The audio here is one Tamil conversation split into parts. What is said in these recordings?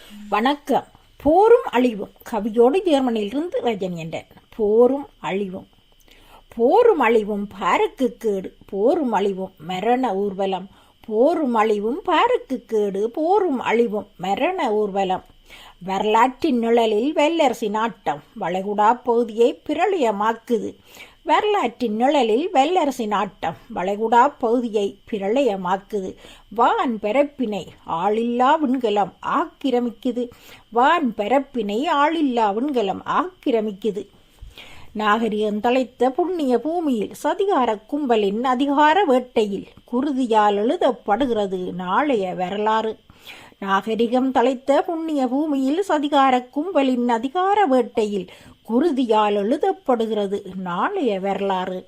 வணக்கம். போரும் அழிவும் கவியோடு ஜெர்மனியிலிருந்து ரஜனி என்றார். போரும் அழிவும் பாருக்கு கேடு, போரும் அழிவும் மரண ஊர்வலம், போரும் அழிவும் பாருக்கு கேடு, போரும் அழிவும் மரண ஊர்வலம். வரலாற்றின் நிழலில் வெள்ளரசி நாட்டம் வளைகுடா பகுதியை பிரளயமாக்குது. வரலாற்றின் நிழலில் வெள்ளரசி நாட்டம் வளைகுடா பகுதியை பிரளயமாக்குது. வான் பரப்பினை ஆளில்லா விண்கலம் ஆக்கிரமிக்குது. வான் பரப்பினை ஆளில்லா விண்கலம் ஆக்கிரமிக்குது. நாகரிகம் தழைத்த புண்ணிய பூமியில் சதிகார கும்பலின் அதிகார வேட்டையில் குருதியால் எழுதப்படுகிறது நாளைய வரலாறு. நாகரிகம் தழைத்த புண்ணிய பூமியில் சதிகார கும்பலின் அதிகார வேட்டையில் குருதியால் எழுதப்படுகிறது நாளைய வரலாறு.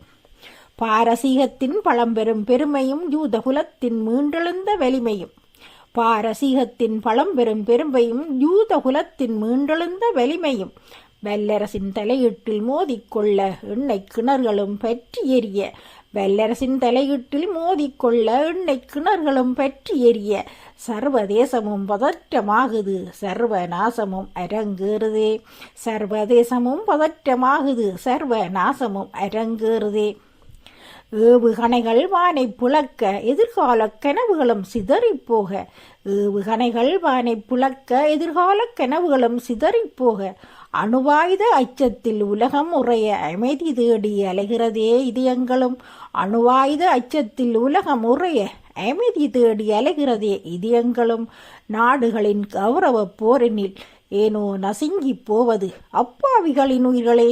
பாரசீகத்தின் பழம்பெரும் பெருமையும் யூதகுலத்தின் மீண்டெழுந்த வலிமையும், பாரசீகத்தின் பழம்பெரும் பெருமையும் யூதகுலத்தின் மீண்டெழுந்த வலிமையும் வல்லரசின் தலையீட்டில் மோதிக்கொள்ள எண்ணெய் கிணறுகளும் பற்றி எரிய, வல்லரசின் தலையீட்டில் மோதிக்கொள்ள எண்ணெய் கிணறுகளும் பற்றி எரிய சர்வதேசமும் பதற்றமாகுது, சர்வநாசமும் அரங்கேறுதே. சர்வதேசமும் பதற்றமாகுது, சர்வநாசமும் அரங்கேறுதே. ஏவுகணைகள் வானை புழக்க எதிர்கால கனவுகளும் சிதறிப்போக, ஏவுகணைகள் வானை புழக்க எதிர்கால கனவுகளும் சிதறிப்போக, அணுவாயுத அச்சத்தில் உலகம் உறைய அமைதி தேடி அலைகிறதே இதயங்களும், அணுவாயுத அச்சத்தில் உலகம் உறைய அமைதி தேடி அலைகிறதே இதயங்களும். நாடுகளின் கௌரவ போரினில் ஏனோ நசுங்கி போவது அப்பாவிகளின் உயிர்களே,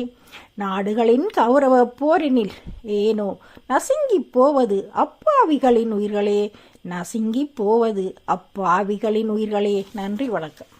நாடுகளின் கௌரவ போரினில் ஏனோ நசுங்கி போவது அப்பாவிகளின் உயிர்களே, நசுங்கி போவது அப்பாவிகளின் உயிர்களே. நன்றி, வணக்கம்.